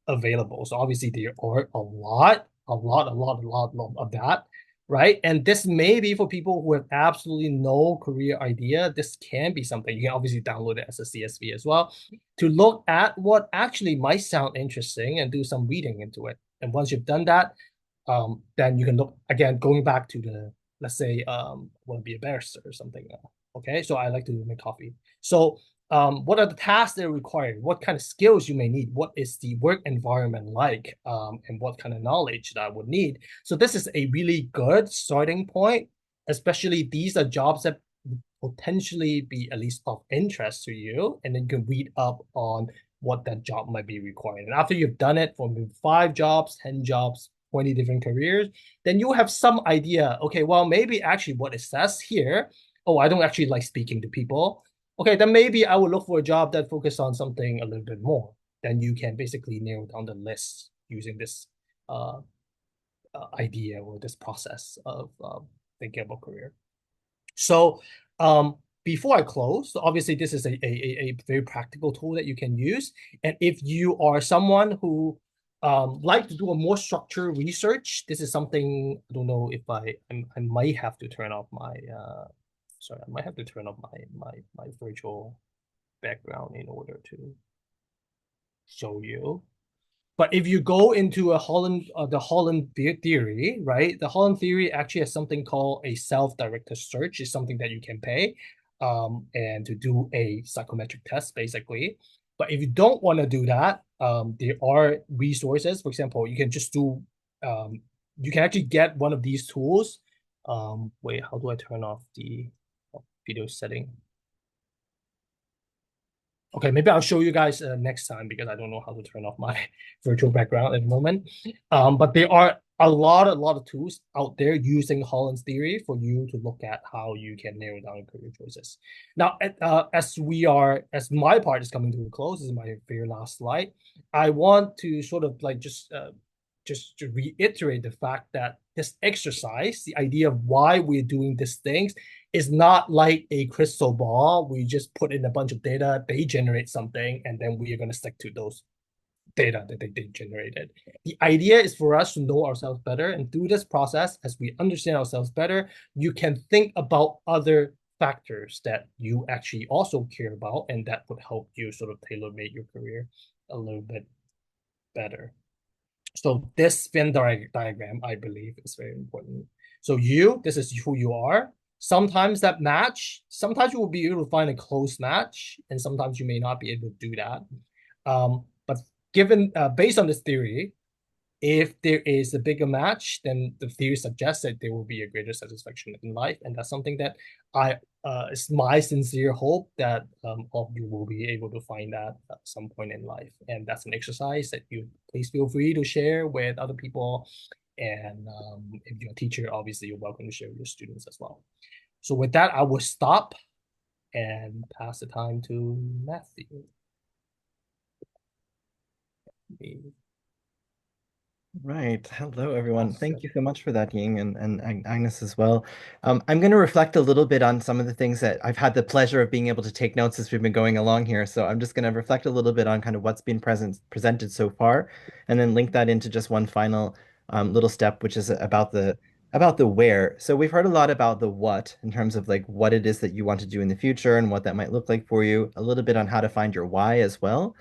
available. So obviously there are a lot of that, right? And this may be for people who have absolutely no career idea. This can be something. You can obviously download it as a CSV as well to look at what actually might sound interesting and do some reading into it. And once you've done that, then you can look, again, going back to the, let's say, want to be a barrister or something. Okay, so I like to make coffee. So what are the tasks that are required? What kind of skills you may need? What is the work environment like? And what kind of knowledge that I would need? So this is a really good starting point, especially these are jobs that potentially be at least of interest to you. And then you can read up on what that job might be required. And after you've done it for 5 jobs, 10 jobs, 20 different careers, then you have some idea, okay, well, maybe actually what it says here, oh, I don't actually like speaking to people. Okay, then maybe I will look for a job that focuses on something a little bit more. Then you can basically narrow down the list using this idea or this process of thinking about career. So before I close, so obviously this is a very practical tool that you can use. And if you are someone who like to do a more structured research, this is something, I don't know if I might have to turn off my sorry, I might have to turn off my virtual background in order to show you. But if you go into the Holland theory, right? The Holland theory actually has something called a self-directed search. Is something that you can pay and to do a psychometric test, basically. But if you don't want to do that, there are resources. For example, you can just do, you can actually get one of these tools. Wait, how do I turn off the video setting? Okay, maybe I'll show you guys next time because I don't know how to turn off my virtual background at the moment. But there are a lot of tools out there using Holland's theory for you to look at how you can narrow down your career choices. Now, as my part is coming to a close, this is my very last slide. I want to sort of like just to reiterate the fact that this exercise, the idea of why we're doing these things, is not like a crystal ball. We just put in a bunch of data, they generate something, and then we are going to stick to those data that they generated. The idea is for us to know ourselves better. And through this process, as we understand ourselves better, you can think about other factors that you actually also care about, and that would help you sort of tailor-make your career a little bit better. So this Venn diagram, I believe, is very important. So this is who you are. Sometimes that match, sometimes you will be able to find a close match, and sometimes you may not be able to do that. But based on this theory, if there is a bigger match, then the theory suggests that there will be a greater satisfaction in life, and that's something that it's my sincere hope that all of you will be able to find that at some point in life, and that's an exercise that you please feel free to share with other people, and if you're a teacher, obviously you're welcome to share with your students as well. So with that, I will stop and pass the time to Matthew. Right. Hello, everyone. Thank you so much for that, Ying, and Agnes as well. I'm going to reflect a little bit on some of the things that I've had the pleasure of being able to take notes as we've been going along here. So I'm just going to reflect a little bit on kind of what's been presented so far, and then link that into just one final little step, which is about the where. So we've heard a lot about the what in terms of like what it is that you want to do in the future and what that might look like for you, a little bit on how to find your why as well.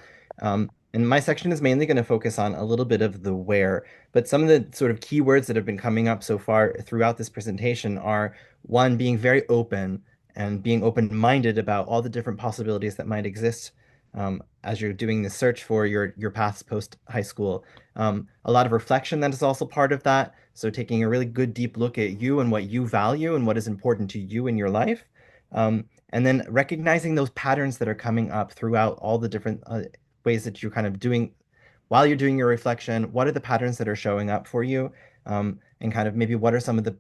And my section is mainly going to focus on a little bit of the where, but some of the sort of keywords that have been coming up so far throughout this presentation are, one, being very open and being open-minded about all the different possibilities that might exist as you're doing the search for your paths post high school. A lot of reflection that is also part of that. So taking a really good deep look at you and what you value and what is important to you in your life. And then recognizing those patterns that are coming up throughout all the different ways that you're kind of doing while you're doing your reflection. What are the patterns that are showing up for you? And kind of maybe what are some of the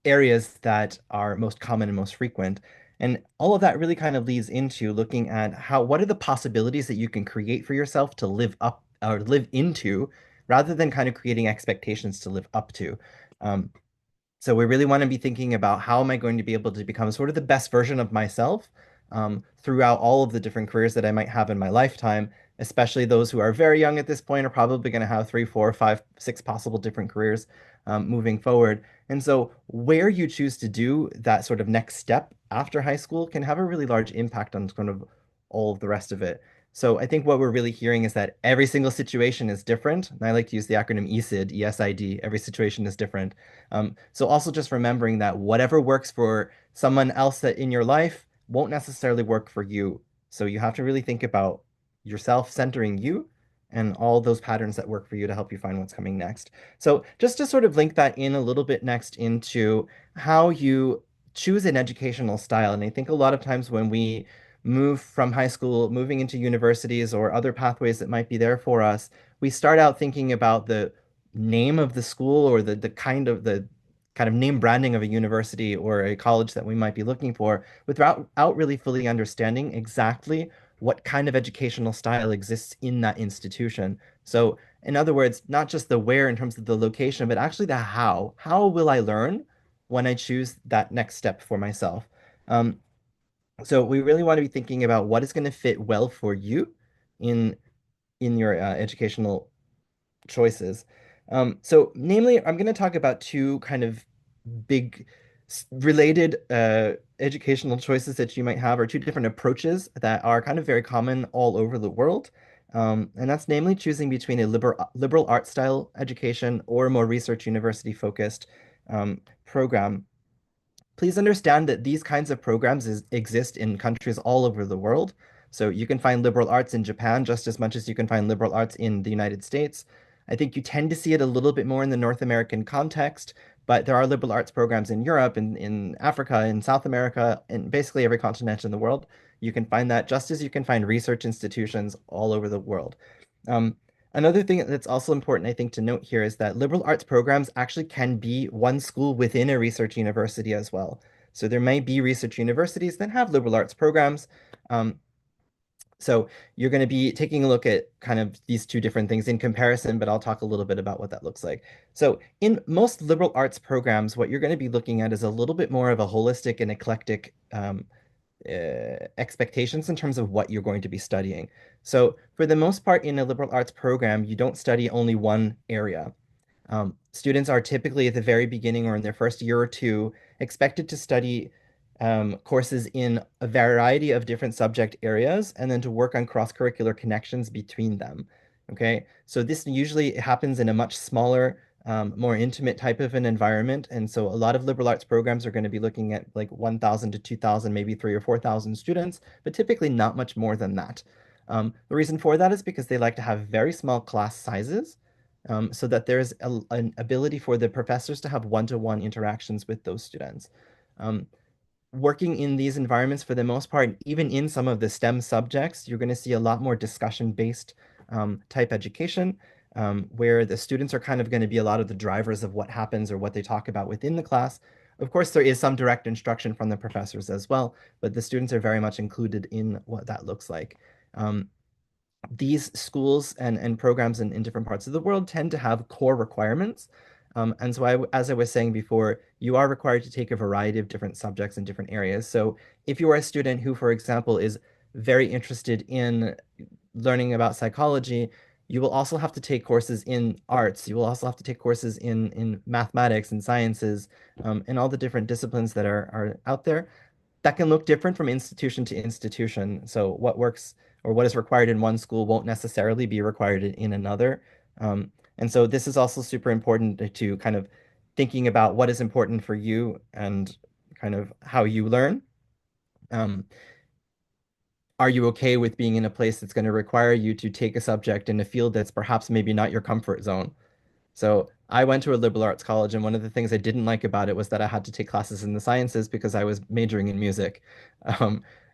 areas that are most common and most frequent? And all of that really kind of leads into looking at what are the possibilities that you can create for yourself to live up or live into, rather than kind of creating expectations to live up to. So we really want to be thinking about how am I going to be able to become sort of the best version of myself throughout all of the different careers that I might have in my lifetime, especially those who are very young at this point are probably going to have 3, 4, 5, 6 possible different careers moving forward. And so where you choose to do that sort of next step after high school can have a really large impact on kind of all of the rest of it. So I think what we're really hearing is that every single situation is different. And I like to use the acronym ESID, ESID. Every situation is different. So also just remembering that whatever works for someone else that in your life won't necessarily work for you. So you have to really think about yourself, centering you and all those patterns that work for you to help you find what's coming next. So just to sort of link that in a little bit next into how you choose an educational style. And I think a lot of times when we move from high school, moving into universities or other pathways that might be there for us, we start out thinking about the name of the school or the kind of name branding of a university or a college that we might be looking for without really fully understanding exactly what kind of educational style exists in that institution. So in other words, not just the where in terms of the location, but actually the how. How will I learn when I choose that next step for myself? So we really want to be thinking about what is going to fit well for you in your educational choices. So namely, I'm going to talk about two kind of big related educational choices that you might have, or two different approaches that are kind of very common all over the world. And that's namely choosing between a liberal art style education or a more research university focused program. Please understand that these kinds of programs exist in countries all over the world. So you can find liberal arts in Japan just as much as you can find liberal arts in the United States. I think you tend to see it a little bit more in the North American context, but there are liberal arts programs in Europe, in Africa, in South America, in basically every continent in the world. You can find that just as you can find research institutions all over the world. Um, Another thing that's also important, I think, to note here is that liberal arts programs actually can be one school within a research university as well. So there may be research universities that have liberal arts programs. So you're going to be taking a look at kind of these two different things in comparison, but I'll talk a little bit about what that looks like. So in most liberal arts programs, what you're going to be looking at is a little bit more of a holistic and eclectic expectations in terms of what you're going to be studying. So for the most part, in a liberal arts program, you don't study only one area. Students are typically at the very beginning or in their first year or two expected to study courses in a variety of different subject areas and then to work on cross-curricular connections between them. Okay, so this usually happens in a much smaller, more intimate type of an environment. And so a lot of liberal arts programs are going to be looking at like 1,000 to 2,000, maybe 3,000 or 4,000 students, but typically not much more than that. The reason for that is because they like to have very small class sizes, so that there's an ability for the professors to have one-to-one interactions with those students. Working in these environments, for the most part, even in some of the STEM subjects, you're going to see a lot more discussion-based type education, where the students are kind of going to be a lot of the drivers of what happens or what they talk about within the class. Of course, there is some direct instruction from the professors as well, but the students are very much included in what that looks like. These schools and programs in different parts of the world tend to have core requirements. And so as I was saying before, you are required to take a variety of different subjects in different areas. So if you are a student who, for example, is very interested in learning about psychology, you will also have to take courses in arts. You will also have to take courses in mathematics and sciences, and all the different disciplines that are out there. That can look different from institution to institution. So what works or what is required in one school won't necessarily be required in another. And so this is also super important to kind of thinking about what is important for you and kind of how you learn. Are you okay with being in a place that's going to require you to take a subject in a field that's perhaps maybe not your comfort zone? So I went to a liberal arts college, and one of the things I didn't like about it was that I had to take classes in the sciences because I was majoring in music.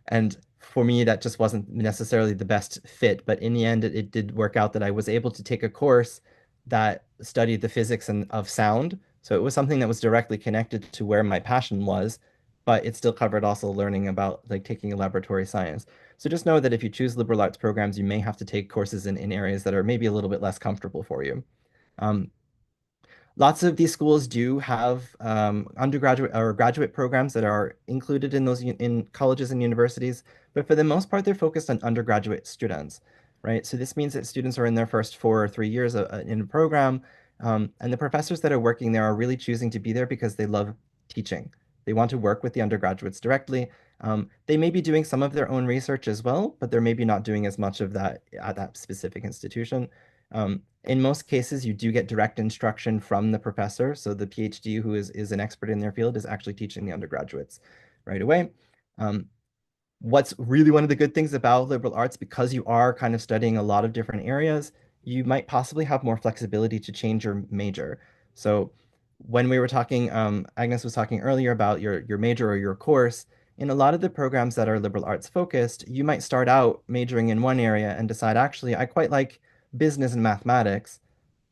And for me, that just wasn't necessarily the best fit. But in the end, it did work out that I was able to take a course that studied the physics of sound. So it was something that was directly connected to where my passion was, but it still covered also learning about like taking a laboratory science. So just know that if you choose liberal arts programs, you may have to take courses in areas that are maybe a little bit less comfortable for you. Lots of these schools do have undergraduate or graduate programs that are included in those in colleges and universities, but for the most part, they're focused on undergraduate students, right? So this means that students are in their first 4 or 3 years in a program, and the professors that are working there are really choosing to be there because they love teaching. They want to work with the undergraduates directly. They may be doing some of their own research as well, but they're maybe not doing as much of that at that specific institution. In most cases, you do get direct instruction from the professor. So the PhD who is an expert in their field is actually teaching the undergraduates right away. What's really one of the good things about liberal arts, because you are kind of studying a lot of different areas, you might possibly have more flexibility to change your major. So when we were talking, Agnes was talking earlier about your major or your course. In a lot of the programs that are liberal arts focused, you might start out majoring in one area and decide, actually, I quite like business and mathematics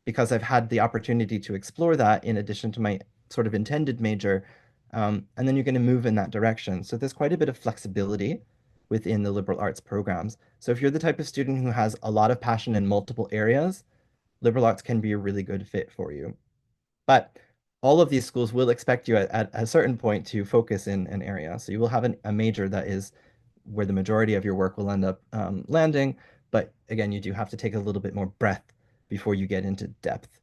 because I've had the opportunity to explore that in addition to my sort of intended major. And then you're going to move in that direction. So there's quite a bit of flexibility within the liberal arts programs. So if you're the type of student who has a lot of passion in multiple areas, liberal arts can be a really good fit for you. But all of these schools will expect you at a certain point to focus in an area. So you will have a major that is where the majority of your work will end up landing. But again, you do have to take a little bit more breath before you get into depth.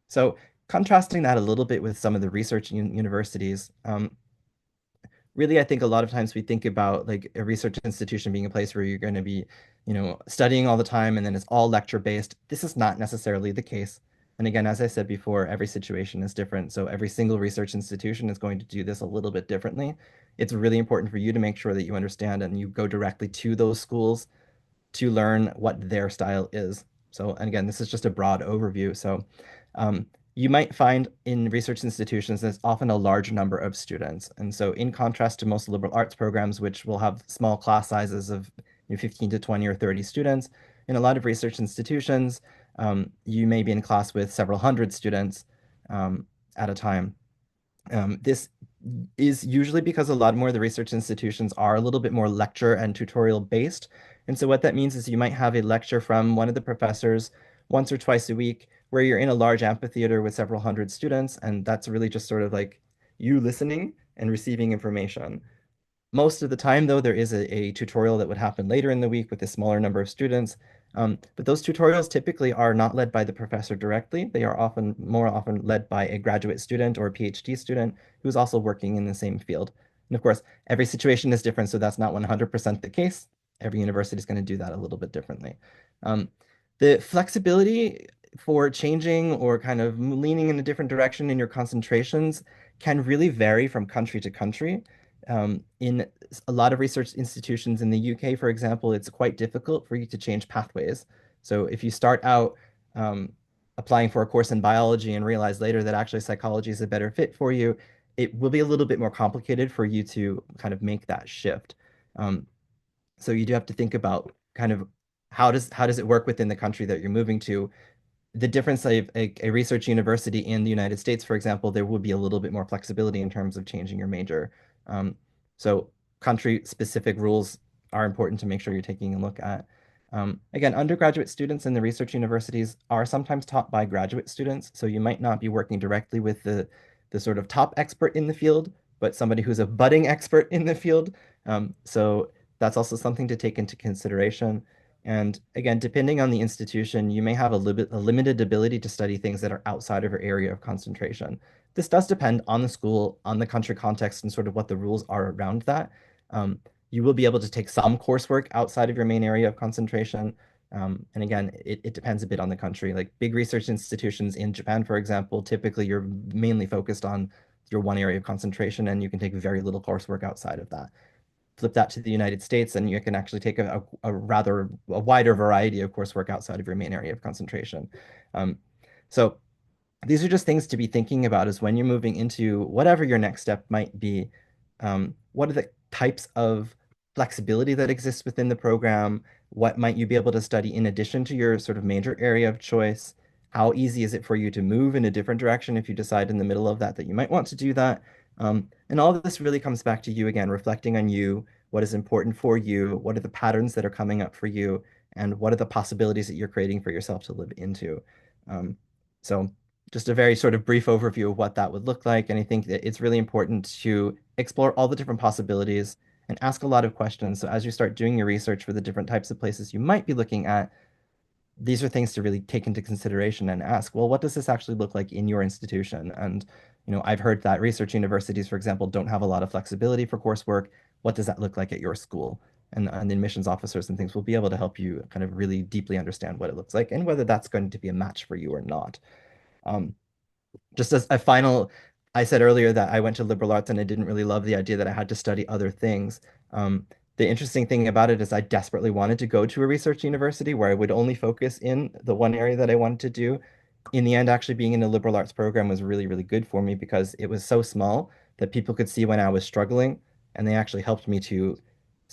So contrasting that a little bit with some of the research universities, really, I think a lot of times we think about like a research institution being a place where you're going to be, studying all the time and then it's all lecture based. This is not necessarily the case. And again, as I said before, every situation is different. So every single research institution is going to do this a little bit differently. It's really important for you to make sure that you understand and you go directly to those schools to learn what their style is. So, and again, this is just a broad overview. So, you might find in research institutions there's often a large number of students. And so, in contrast to most liberal arts programs, which will have small class sizes of 15 to 20 or 30 students, in a lot of research institutions, you may be in class with several hundred students at a time. This is usually because a lot more of the research institutions are a little bit more lecture and tutorial based. And so what that means is you might have a lecture from one of the professors once or twice a week where you're in a large amphitheater with several hundred students, and that's really just sort of like you listening and receiving information. Most of the time, though, there is a tutorial that would happen later in the week with a smaller number of students. But those tutorials typically are not led by the professor directly. They are more often led by a graduate student or a PhD student who's also working in the same field. And of course, every situation is different, so that's not 100% the case. Every university is going to do that a little bit differently. The flexibility for changing or kind of leaning in a different direction in your concentrations can really vary from country to country. In a lot of research institutions in the UK, for example, it's quite difficult for you to change pathways. So if you start out applying for a course in biology and realize later that actually psychology is a better fit for you, it will be a little bit more complicated for you to kind of make that shift. So you do have to think about kind of how does it work within the country that you're moving to. The difference of a research university in the United States, for example, there would be a little bit more flexibility in terms of changing your major. So country-specific rules are important to make sure you're taking a look at. Again, undergraduate students in the research universities are sometimes taught by graduate students, so you might not be working directly with the sort of top expert in the field, but somebody who's a budding expert in the field. So that's also something to take into consideration. And again, depending on the institution, you may have a limited ability to study things that are outside of your area of concentration. This does depend on the school, on the country context, and sort of what the rules are around that. You will be able to take some coursework outside of your main area of concentration. And again, it depends a bit on the country. Like big research institutions in Japan, for example, typically you're mainly focused on your one area of concentration, and you can take very little coursework outside of that. Flip that to the United States, and you can actually take a wider variety of coursework outside of your main area of concentration. So these are just things to be thinking about is when you're moving into whatever your next step might be. What are the types of flexibility that exists within the program? What might you be able to study in addition to your sort of major area of choice? How easy is it for you to move in a different direction if you decide in the middle of that you might want to do that? And all of this really comes back to you again, reflecting on you, what is important for you, what are the patterns that are coming up for you, and what are the possibilities that you're creating for yourself to live into. So just a very sort of brief overview of what that would look like. And I think that it's really important to explore all the different possibilities and ask a lot of questions. So as you start doing your research for the different types of places you might be looking at, these are things to really take into consideration and ask, well, what does this actually look like in your institution? And, I've heard that research universities, for example, don't have a lot of flexibility for coursework. What does that look like at your school? And the admissions officers and things will be able to help you kind of really deeply understand what it looks like and whether that's going to be a match for you or not. Just as a final, I said earlier that I went to liberal arts and I didn't really love the idea that I had to study other things. The interesting thing about it is I desperately wanted to go to a research university where I would only focus in the one area that I wanted to do. In the end, actually being in a liberal arts program was really, really good for me because it was so small that people could see when I was struggling, and they actually helped me to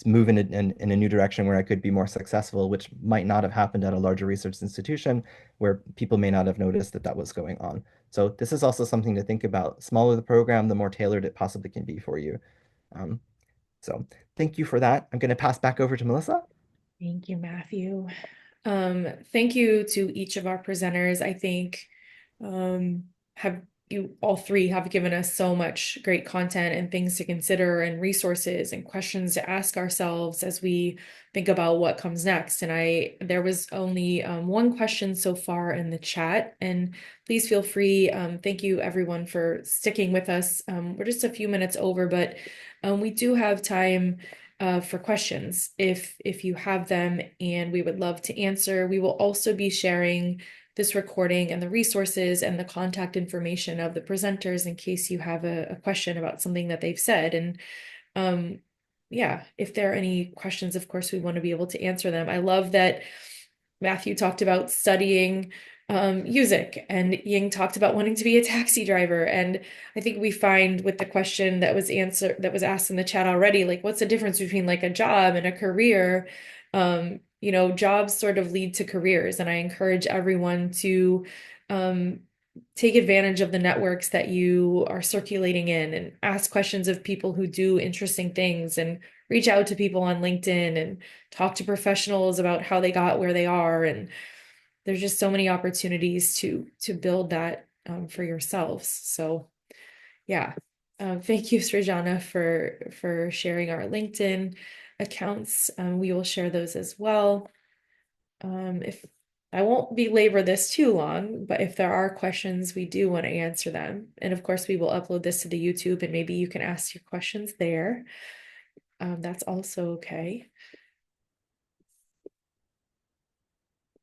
move in a new direction where I could be more successful, which might not have happened at a larger research institution where people may not have noticed that was going on. So this is also something to think about. Smaller the program, the more tailored it possibly can be for you. So thank you for that. I'm going to pass back over to Melissa. Thank you, Matthew. Thank you to each of our presenters. I think you all three have given us so much great content and things to consider and resources and questions to ask ourselves as we think about what comes next. And there was only one question so far in the chat, and please feel free. Thank you everyone for sticking with us. We're just a few minutes over, but we do have time for questions if you have them, and we would love to answer. We will also be sharing this recording and the resources and the contact information of the presenters in case you have a question about something that they've said. And yeah, if there are any questions, of course, we want to be able to answer them. I love that Matthew talked about studying music, and Ying talked about wanting to be a taxi driver. And I think we find with the question that was asked in the chat already, like what's the difference between like a job and a career? Jobs sort of lead to careers, and I encourage everyone to take advantage of the networks that you are circulating in and ask questions of people who do interesting things, and reach out to people on LinkedIn and talk to professionals about how they got where they are. And there's just so many opportunities to build that for yourselves. So yeah, thank you, Srijana, for sharing our LinkedIn accounts. We will share those as well. If I won't belabor this too long, but if there are questions, we do want to answer them. And of course, we will upload this to the YouTube, and maybe you can ask your questions there. That's also okay.